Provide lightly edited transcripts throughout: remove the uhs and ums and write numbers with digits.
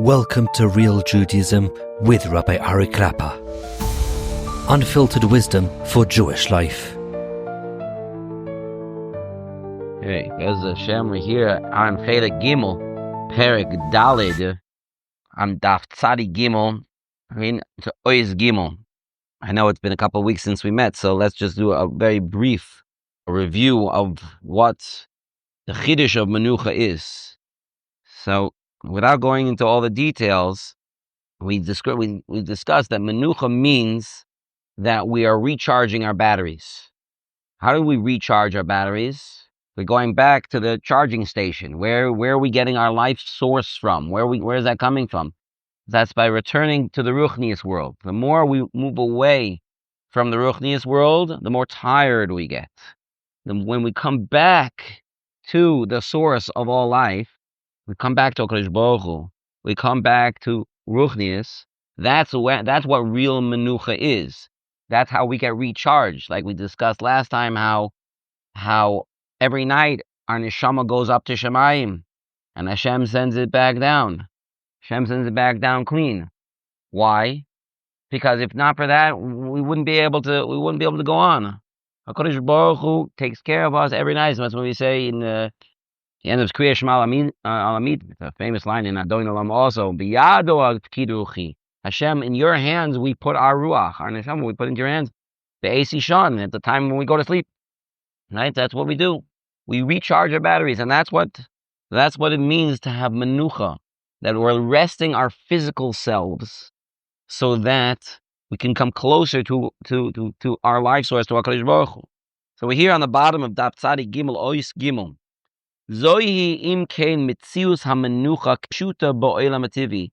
Welcome to Real Judaism with Rabbi Klapper. Unfiltered wisdom for Jewish life. Hey, Bez Hashem, we're here on Chelek Gimel, Perek Daled, on Daf Tzadi Gimel, to Ois Gimel. I know it's been a couple of weeks since we met, so let's just do a very brief review of what the Chiddush of Menucha is. So, without going into all the details, we discussed that Menucha means that we are recharging our batteries. How do we recharge our batteries? We're going back to the charging station. Where are we getting our life source from? Where is that coming from? That's by returning to the Ruchniyus world. The more we move away from the Ruchniyus world, the more tired we get. When we come back to the source of all life, we come back to HaKadosh Baruch Hu, we come back to Ruchniyus, that's what real Menucha is. That's how we get recharged. Like we discussed last time, how every night our neshama goes up to Shemayim, and Hashem sends it back down. Hashem sends it back down clean. Why? Because if not for that, we wouldn't be able to go on. HaKadosh Baruch Hu takes care of us every night. So that's what we say in the end of Kriya Shema Alamid, it's a famous line in Adon Olam also. Biyado Kiduchi. Hashem, in your hands we put our ruach, our neshama, we put into your hands. The AC Shan, at the time when we go to sleep. Right? That's what we do. We recharge our batteries, and that's what it means to have menucha. That we're resting our physical selves so that we can come closer to our life source, to HaKadosh Baruch Hu. So we're here on the bottom of Daf Tzadi Gimel Ois Gimel. Zohi im kein mitzius hamenucha kshuta bo'olam hativi.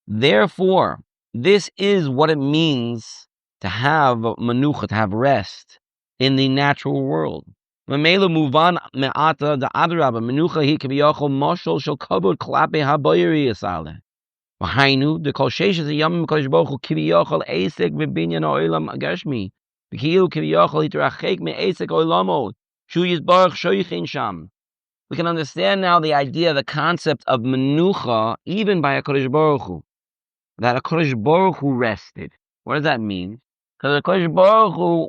Therefore, this is what it means to have menucha, to have rest in the natural world. Mamela muvan me'ata da adraba menucha hi kibiyachol moshel shel kabod klape habayri yisale. V'hainu de kol sheishes yamim kodesh baruch hu kibiyachol esek v'binyan ha'olam agashmi. V'kiyu kibiyachol hitrachek me'esek ha'olamo shu yizbarach shoychin sham. We can understand now the idea, the concept of menucha, even by HaKadosh Baruch Hu. That HaKadosh Baruch Hu rested. What does that mean? Because HaKadosh Baruch Hu,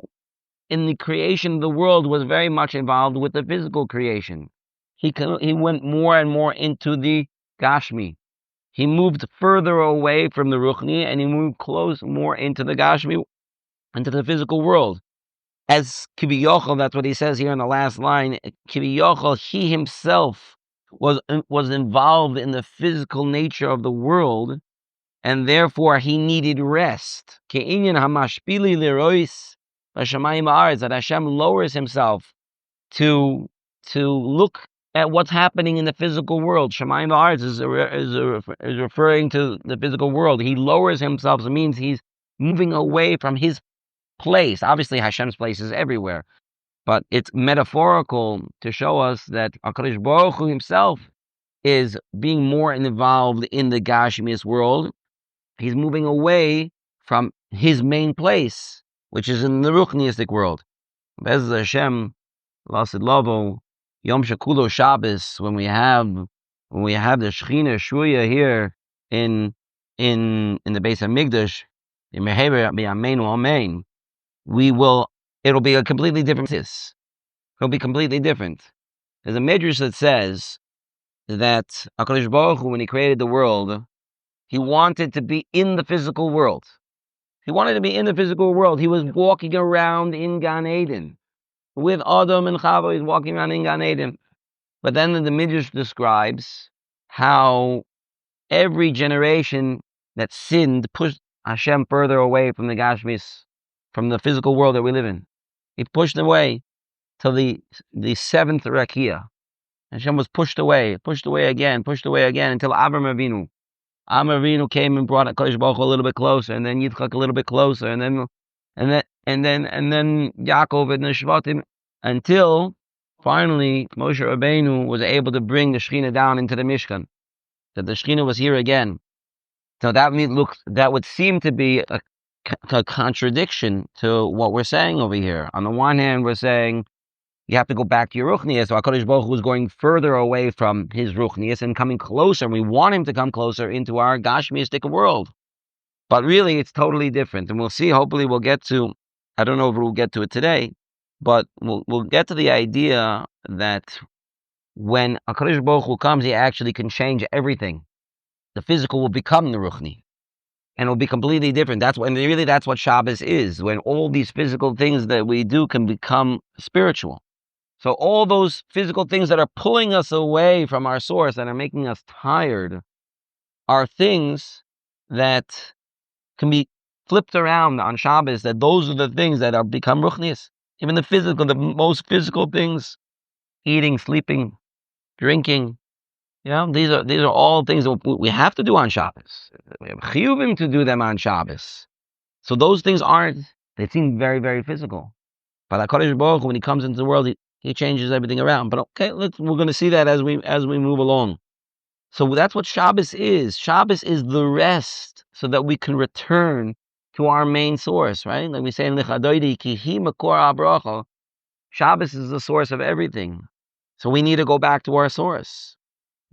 in the creation of the world, was very much involved with the physical creation. He went more and more into the Gashmi. He moved further away from the Ruchni, and he moved more into the Gashmi, into the physical world. As Kibiyochel, that's what he says here in the last line, Kibiyochel, he himself was involved in the physical nature of the world, and therefore he needed rest. Ke'inyan hamashpili lirois v'shamayim ha'aretz, that Hashem lowers himself to look at what's happening in the physical world. Shamayim ha'aretz is referring to the physical world. He lowers himself, so it means he's moving away from his place. Obviously, Hashem's place is everywhere, but it's metaphorical to show us that HaKadosh Baruch Hu himself is being more involved in the Gashmiyus world. He's moving away from his main place, which is in the Ruchniyistic world. Bez Hashem, Lasid Lavo, Yom Shekulo Shabbos, when we have the Shechina Shuya here in the base of Migdash, in Meheber B'Yameinu Amen. It'll be a completely different. It'll be completely different. There's a midrash that says that HaKadosh Baruch Hu, when he created the world, he wanted to be in the physical world. He wanted to be in the physical world. He was walking around in Gan Eden. With Adam and Chava, he's walking around in Gan Eden. But then the midrash describes how every generation that sinned pushed Hashem further away from the Gashmiyus, from the physical world that we live in. He pushed away till the seventh Rakia. Hashem was pushed away again, until Avraham Avinu came and brought HaKadosh Baruch Hu a little bit closer, and then Yitzchak a little bit closer, and then Yaakov and the Shvatim, until finally Moshe Rabbeinu was able to bring the Shechina down into the Mishkan. That the Shechina was here again. So that would seem to be a contradiction to what we're saying over here. On the one hand, we're saying you have to go back to your Ruchniyus. So HaKadosh Baruch Hu is going further away from his Ruchniyus and coming closer. And we want him to come closer into our Gashmiyistic world. But really, it's totally different. And we'll see, hopefully we'll get to, I don't know if we'll get to it today, but we'll get to the idea that when HaKadosh Baruch Hu comes, he actually can change everything. The physical will become the Ruchni. And it'll be completely different. That's what Shabbos is, when all these physical things that we do can become spiritual. So all those physical things that are pulling us away from our source and are making us tired are things that can be flipped around on Shabbos, that those are the things that are become Ruchnius. Even the most physical things, eating, sleeping, drinking, these are all things that we have to do on Shabbos. We have chiyuvim to do them on Shabbos. So those things they seem very, very physical. But HaKadosh Baruch Hu, when he comes into the world, he changes everything around. But okay, we're going to see that as we move along. So that's what Shabbos is. Shabbos is the rest so that we can return to our main source, right? Like we say in Lichadoidi, ki hi makor habracha. Shabbos is the source of everything. So we need to go back to our source.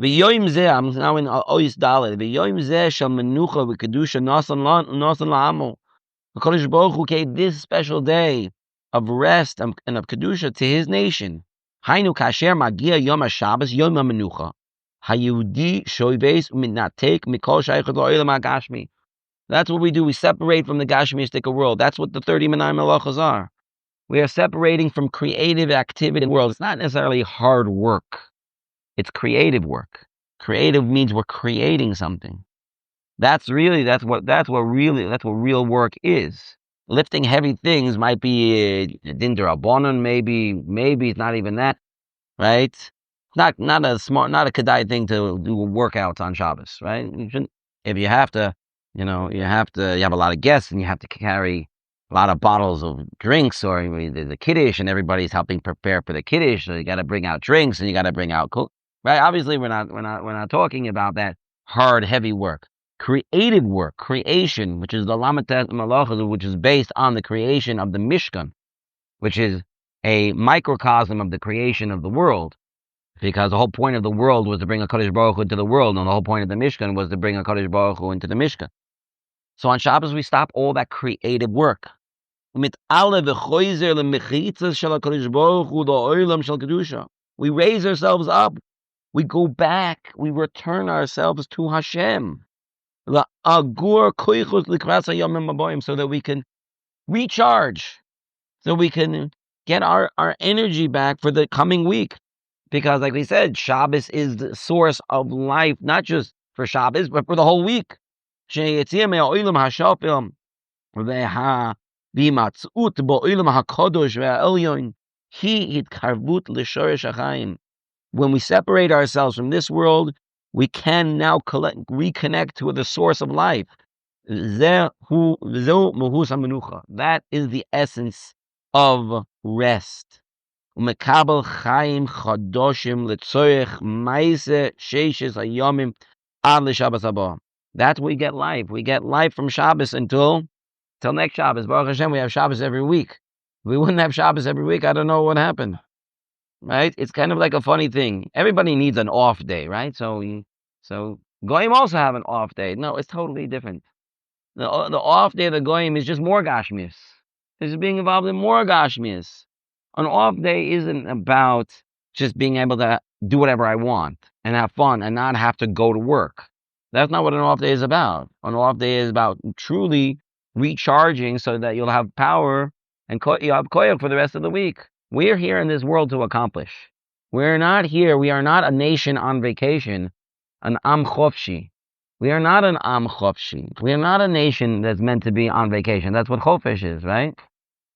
V'yoyim zeh, I'm now in Oyis Dalet. V'yoyim zeh shel Menucha v'kedusha nasan la'amo. HaKadosh Baruch Hu gave this special day of rest and of kedusha to his nation. Hainu kasher magia yom haShabbos yom haMenucha. Hayudi shoybeis minatek mikol shaychot la'olam hagashmi. That's what we do. We separate from the Gashmiyistic world. That's what the 30 Menai Melachos are. We are separating from creative activity in the world. It's not necessarily hard work. It's creative work. Creative means we're creating something. That's what real work is. Lifting heavy things might be din d'Rabbanan, maybe it's not even that, right? Not a kedai thing to do workouts on Shabbos, right? If you have to, you have a lot of guests and you have to carry a lot of bottles of drinks, or there's a kiddush and everybody's helping prepare for the kiddush, so you got to bring out drinks and you got to bring out right? Obviously, we're not talking about that hard, heavy work. Creative work, creation, which is the Lamatet Malachas, which is based on the creation of the Mishkan, which is a microcosm of the creation of the world, because the whole point of the world was to bring a Kadosh Baruch Hu into the world, and the whole point of the Mishkan was to bring a Kadosh Baruch Hu into the Mishkan. So on Shabbos, we stop all that creative work. We raise ourselves up. We go back. We return ourselves to Hashem. So that we can recharge, so we can get our energy back for the coming week. Because like we said, Shabbos is the source of life, not just for Shabbos, but for the whole week. When we separate ourselves from this world, we can now reconnect to the source of life. That is the essence of rest. That's we get life. We get life from Shabbos until next Shabbos. Baruch Hashem, we have Shabbos every week. If we wouldn't have Shabbos every week, I don't know what happened. Right? It's kind of like a funny thing. Everybody needs an off day, right? So Goyim also have an off day. No, it's totally different. The off day of the Goyim is just more Gashmiyus. It's being involved in more Gashmiyus. An off day isn't about just being able to do whatever I want and have fun and not have to go to work. That's not what an off day is about. An off day is about truly recharging so that you'll have power and you have koyach for the rest of the week. We're here in this world to accomplish. We are not a nation on vacation, an am chofshi. We are not an am chofshi. We are not a nation that's meant to be on vacation. That's what chofesh is, right?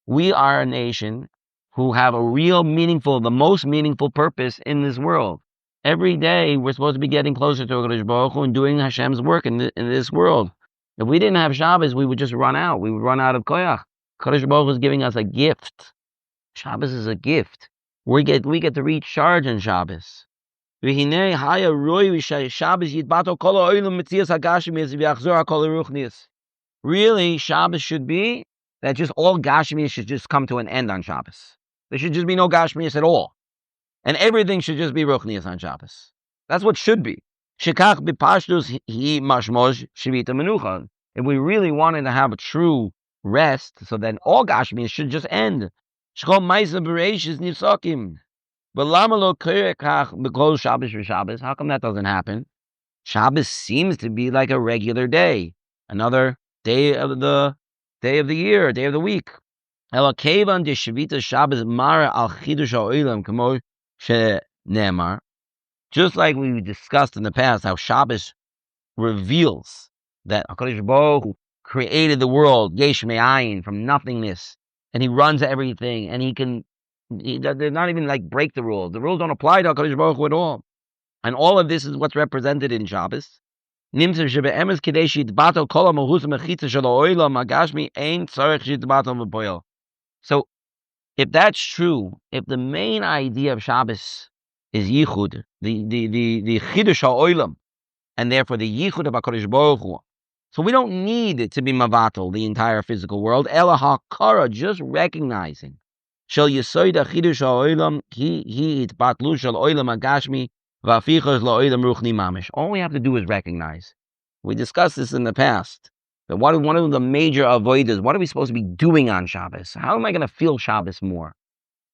We are a nation who have a real the most meaningful purpose in this world. Every day we're supposed to be getting closer to HaKadosh Baruch Hu and doing Hashem's work in this world. If we didn't have Shabbos, we would just run out. We would run out of koyach. HaKadosh Baruch Hu is giving us a gift. Shabbos is a gift. We get to recharge on Shabbos. Really, Shabbos should be that just all Gashmiyus should just come to an end on Shabbos. There should just be no Gashmiyus at all. And everything should just be Ruchniyus on Shabbos. That's what should be. Shekach b'pashtus hi mashmoj shvita menucha. If we really wanted to have a true rest, so then all Gashmiyus should just end. Shchol ma'isa b'reishis nifsakim. But lama lo kach b'kol Shabbos v'Shabbos. How come that doesn't happen? Shabbos seems to be like a regular day, another day of the year, day of the week. Elakevan de Shvita Shabbos mara al chidush ha'olam kamo shenemar. Just like we discussed in the past, how Shabbos reveals that HaKadosh Baruch Hu created the world, yesh me'ayin, from nothingness, and He runs everything, and they're not even like break the rules. The rules don't apply to HaKadosh Baruch Hu at all. And all of this is what's represented in Shabbos. So if that's true, if the main idea of Shabbos is Yichud, the Chidush HaOlam, and therefore the Yichud of HaKadosh Baruch Hu, so we don't need to be Mavatal, the entire physical world. Ela HaKara, just recognizing. Shel Yesoid HaChidush HaOlam, Hi Itbatlu Shel Olam HaGashmi, all we have to do is recognize. We discussed this in the past. That one of the major avoiders, what are we supposed to be doing on Shabbos? How am I going to feel Shabbos more?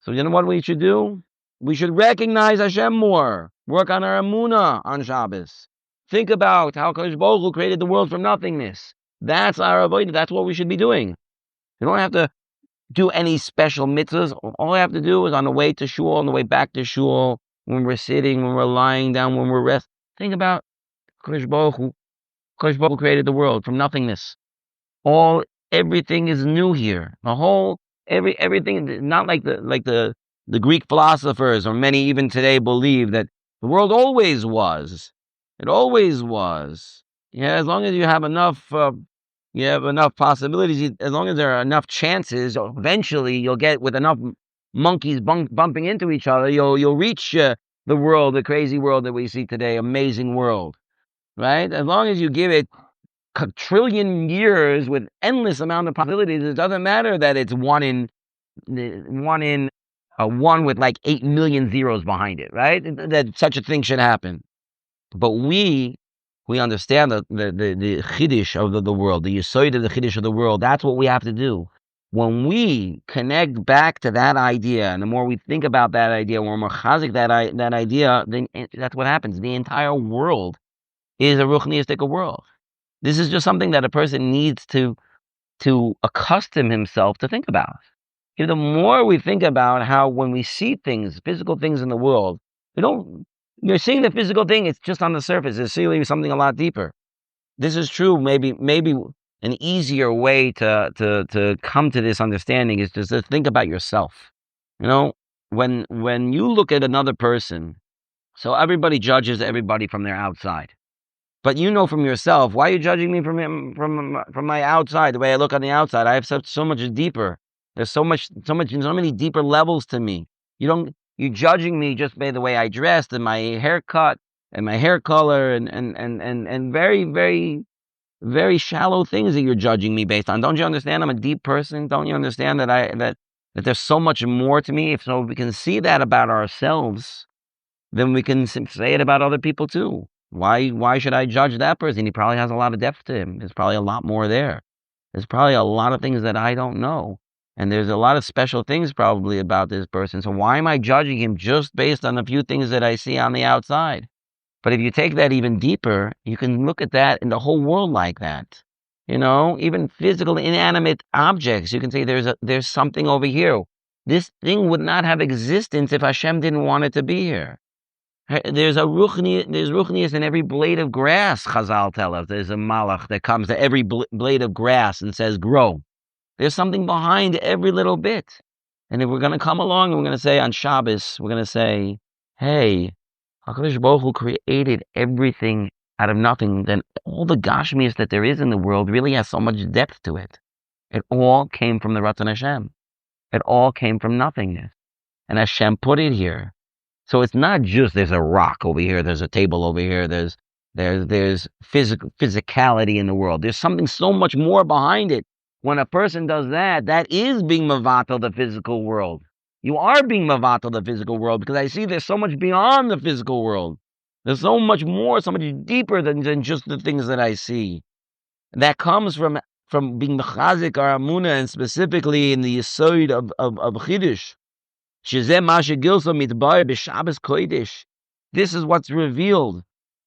So you know what we should do? We should recognize Hashem more. Work on our emunah on Shabbos. Think about how Kadosh Baruch Hu created the world from nothingness. That's our avoider. That's what we should be doing. You don't have to do any special mitzvahs. All I have to do is on the way to shul, on the way back to shul, when we're sitting, when we're lying down, when we're resting, think about Kadosh Baruch Hu. Kadosh Baruch Hu created the world from nothingness. Everything is new here. Everything, not like the Greek philosophers or many even today believe that the world always was. It always was. Yeah, as long as you have enough possibilities. As long as there are enough chances, eventually you'll get with enough monkeys bumping into each other, you'll reach the world, the crazy world that we see today, amazing world, right? As long as you give it a trillion years with endless amount of possibilities, it doesn't matter that it's one with like 8 million zeros behind it, right? That such a thing should happen. But we understand the chiddush of the world, the yisoid of the chiddush of the world. That's what we have to do. When we connect back to that idea, and the more we think about that idea, when we're more chazik that idea, then that's what happens. The entire world is a ruchniistic world. This is just something that a person needs to accustom himself to think about. The more we think about how when we see things, physical things in the world, you're seeing the physical thing, it's just on the surface. It's seeing something a lot deeper. This is true. Maybe an easier way to come to this understanding is just to think about yourself. When you look at another person, so everybody judges everybody from their outside. But from yourself, why are you judging me from my outside, the way I look on the outside? I have so much deeper. There's so many deeper levels to me. You're judging me just by the way I dressed and my haircut and my hair color and very, very, very shallow things that you're judging me based on. Don't you understand? I'm a deep person. Don't you understand that there's so much more to me? If we can see that about ourselves, then we can say it about other people too. Why should I judge that person? He probably has a lot of depth to him. There's probably a lot more there. There's probably a lot of things that I don't know. And there's a lot of special things probably about this person. So why am I judging him just based on a few things that I see on the outside? But if you take that even deeper, you can look at that in the whole world like that. Even physical inanimate objects, you can say there's something over here. This thing would not have existence if Hashem didn't want it to be here. There's Ruchniyus in every blade of grass, Chazal tell us. There's a malach that comes to every blade of grass and says, grow. There's something behind every little bit. And if we're going to come along and we're going to say on Shabbos, we're going to say, hey, HaKadosh Baruch Hu created everything out of nothing, then all the Gashmiyus that there is in the world really has so much depth to it. It all came from the Ratzon Hashem. It all came from nothingness. And Hashem put it here. So it's not just there's a rock over here, there's a table over here, there's physicality in the world. There's something so much more behind it. When a person does that, that is being mavatal the physical world. You are being mavatal the physical world, because I see there's so much beyond the physical world. There's so much more, so much deeper than just the things that I see. That comes from being mechazik or amuna, and specifically in the yesod of Chiddush. Shezeh mashe gilsa mitbar b'Shabbos kodesh. This is what's revealed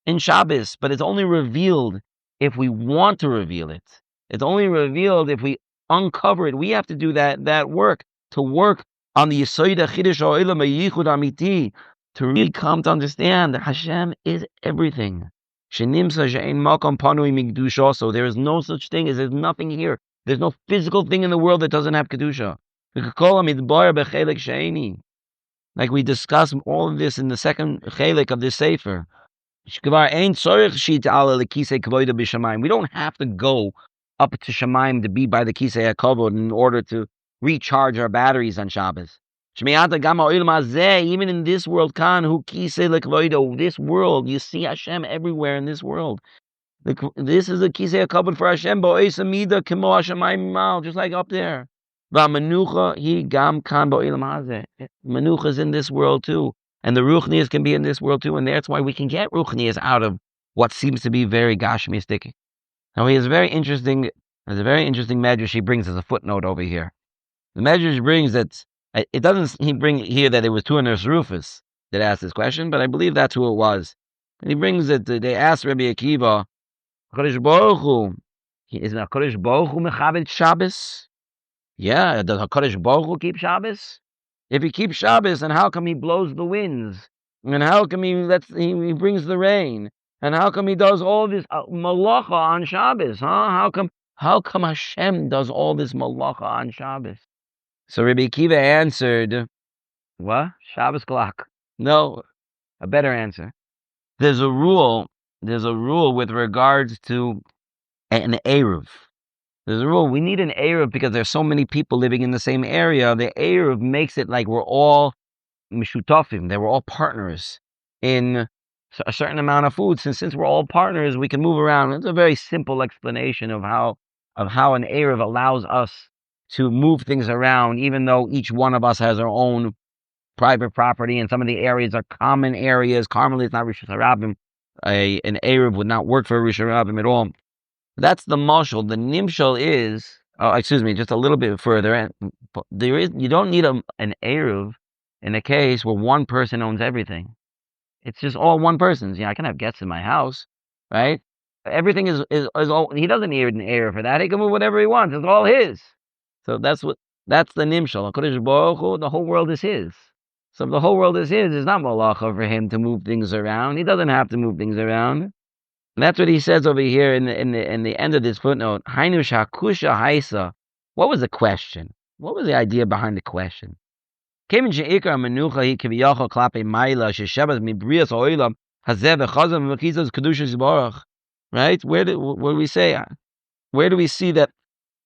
in Shabbos, but it's only revealed if we want to reveal it. It's only revealed if we uncover it. We have to do that work, to work on the yesod Chiddush ha'olam ha'yichud amiti, to really come to understand that Hashem is everything. Shenimsa she'ein makom panui mikdusha. So there is no such thing as there's nothing here. There's no physical thing in the world that doesn't have kedusha. Like we discussed all of this in the second chelik of this sefer. We don't have to go up to Shemaim to be by the Kisei HaKavod in order to recharge our batteries on Shabbos. Even in this world, this world, you see Hashem everywhere in this world. This is the Kisei HaKavod for Hashem, just like up there. Menucha is in this world too, and the Ruchniyus can be in this world too, and that's why we can get Ruchniyus out of what seems to be very Gashmiyus. Now he has a very interesting medrash he brings as a footnote over here. The medrash brings that it doesn't he bring here that it was Tuanis Rufus that asked this question, but I believe that's who it was. And he brings that they asked Rabbi Akiva, Kodesh Baruch Hu, is Kodesh Baruch Hu mechabed Shabbos? Yeah, does HaKadosh Baruch Hu keep Shabbos? If he keeps Shabbos, then how come he blows the winds? And how come he brings the rain? And how come he does all this malacha on Shabbos? Huh? How come Hashem does all this malacha on Shabbos? So Rabbi Akiva answered, what? Shabbos clock. No, a better answer. There's a rule with regards to an Eruv. There's a rule. We need an Eruv because there's so many people living in the same area. The Eruv makes it like we're all mishutafim, that we're all partners in a certain amount of food. Since we're all partners, we can move around. It's a very simple explanation of how an Eruv allows us to move things around, even though each one of us has our own private property, and some of the areas are common areas. Carmel is not Rishon Harabim. An Eruv would not work for a Rishon Harabim at all. That's the mashal. The nimshal is, just a little bit further. You don't need an Eruv in a case where one person owns everything. It's just all one person's. I can have guests in my house, right? Everything is all. He doesn't need an Eruv for that. He can move whatever he wants. It's all his. So that's the nimshal. HaKadosh Baruch Hu, the whole world is his. So if the whole world is his, it's not malacha for him to move things around. He doesn't have to move things around. And that's what he says over here in the end of this footnote. Hainu shakusha haisa. What was the question? What was the idea behind the question? Right? Where do we see that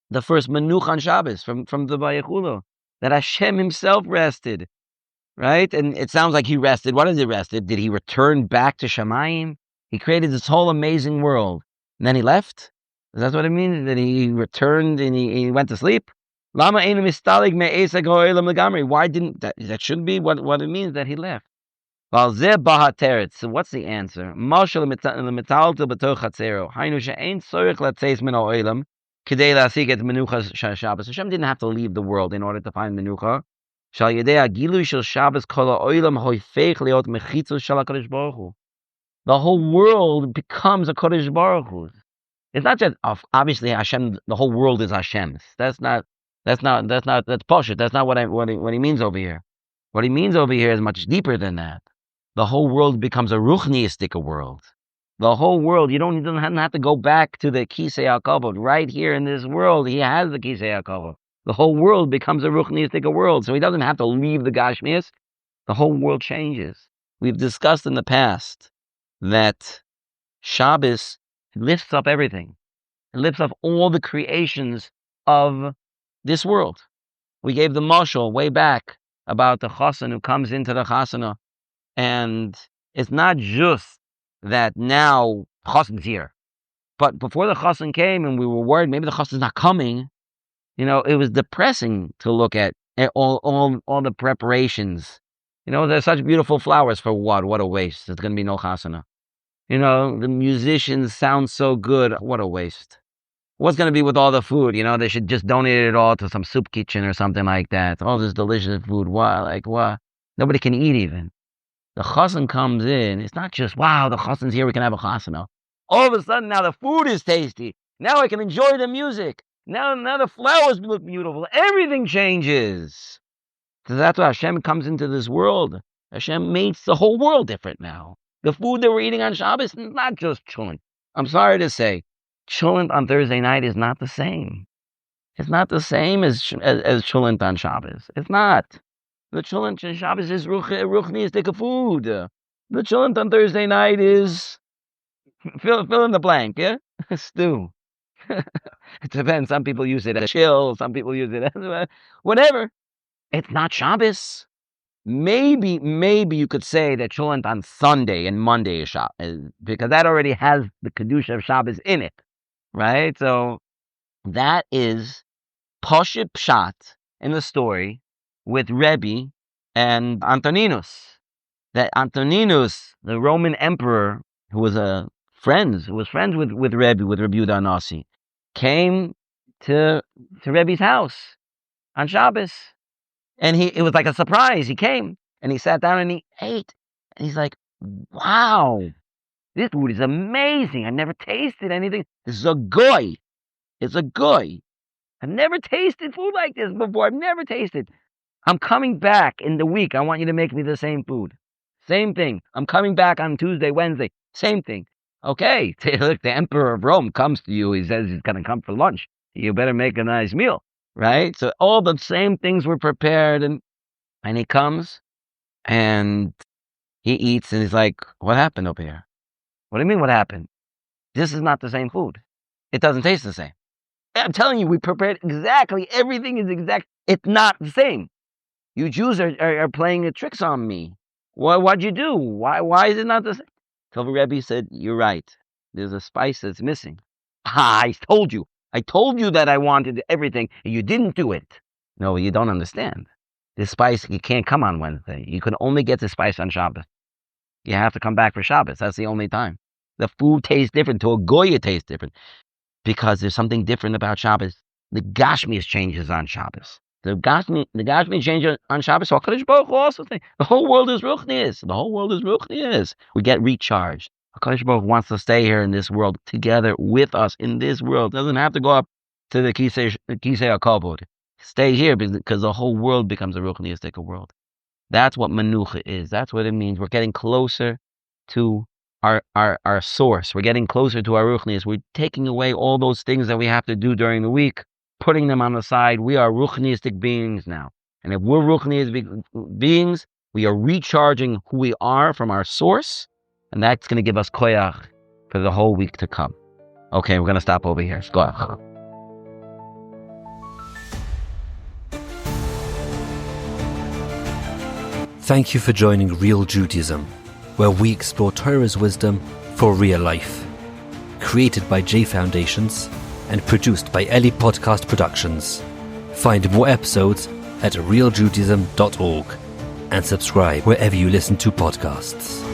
the first Menucha on Shabbos from the Vayechulo, that Hashem himself rested, right? And it sounds like he rested. What is he rested? Did he return back to Shamayim? He created this whole amazing world, and then he left. Is that what it means? That he returned and he went to sleep? Why didn't that shouldn't be what it means that he left? So what's the answer? Hashem didn't have to leave the world in order to find Menucha. The whole world becomes a Kodesh Baruch Hu. It's not just obviously Hashem. The whole world is Hashem's. That's poshut. That's not what he means over here. What he means over here is much deeper than that. The whole world becomes a ruchniistic world. The whole world. You don't have to go back to the Kisei HaKavod. Right here in this world, he has the Kisei HaKavod. The whole world becomes a ruchniistic world. So he doesn't have to leave the Gashmiyus. The whole world changes. We've discussed in the past that Shabbos lifts up everything. It lifts up all the creations of this world. We gave the mashal way back about the chassan who comes into the chasana, and it's not just that now chassan's here, but before the chassan came and we were worried maybe the chassan's not coming, it was depressing to look at all the preparations. There's such beautiful flowers for what? What a waste. It's going to be no chasana. The musicians sound so good. What a waste. What's going to be with all the food? They should just donate it all to some soup kitchen or something like that. All this delicious food. What? Nobody can eat even. The chassan comes in. It's not just, wow, the chassan's here, we can have a chasana. All of a sudden, now the food is tasty. Now I can enjoy the music. Now the flowers look beautiful. Everything changes. So that's why Hashem comes into this world. Hashem makes the whole world different now. The food that we're eating on Shabbos is not just cholent. I'm sorry to say, cholent on Thursday night is not the same. It's not the same as cholent on Shabbos. It's not. The cholent on Shabbos is ruchniyus food. The cholent on Thursday night is fill in the blank, yeah? Stew. It depends. Some people use it as chill. Some people use it as whatever. It's not Shabbos. Maybe you could say that cholent on Sunday and Monday is Shabbos, because that already has the kedusha of Shabbos in it, right? So that is Pashut Pshat in the story with Rebbe and Antoninus. That Antoninus, the Roman emperor, who was friends with Rebbe, with Rabbi Yehuda Anasi, came to Rebbe's house on Shabbos. And it was like a surprise. He came and he sat down and he ate. And he's like, wow, this food is amazing. I never tasted anything. This is a goy. It's a goy. I've never tasted food like this before. I've never tasted. I'm coming back in the week. I want you to make me the same food. Same thing. I'm coming back on Tuesday, Wednesday. Same thing. Okay. Look, the emperor of Rome comes to you. He says he's going to come for lunch. You better make a nice meal. Right? So all the same things were prepared, and he comes and he eats, and he's like, what happened over here? What do you mean what happened? This is not the same food. It doesn't taste the same. I'm telling you, we prepared exactly. Everything is exact. It's not the same. You Jews are playing tricks on me. What'd you do? Why is it not the same? So the Rebbe said, you're right. There's a spice that's missing. I told you. I told you that I wanted everything, and you didn't do it. No, you don't understand. This spice, you can't come on Wednesday. You can only get the spice on Shabbos. You have to come back for Shabbos. That's the only time. The food tastes different. To a goy, it tastes different. Because there's something different about Shabbos. The Gashmiyus changes on Shabbos. The Gashmiyus changes on Shabbos. So HaKadosh Baruch Hu also thinks the whole world is Ruchniyus. The whole world is Ruchniyus. We get recharged. HaKadosh Baruch Hu wants to stay here in this world, together with us in this world. Doesn't have to go up to the Kisei HaKavod. Stay here because the whole world becomes a Ruchniyistic world. That's what Menucha is. That's what it means. We're getting closer to our source. We're getting closer to our Ruchniyus. We're taking away all those things that we have to do during the week, putting them on the side. We are Ruchniyistic beings now. And if we're Ruchniyistic beings, we are recharging who we are from our source. And that's going to give us koyach for the whole week to come. Okay, we're going to stop over here. Koyach. Thank you for joining Real Judaism, where we explore Torah's wisdom for real life. Created by J Foundations and produced by Eli Podcast Productions. Find more episodes at realjudaism.org and subscribe wherever you listen to podcasts.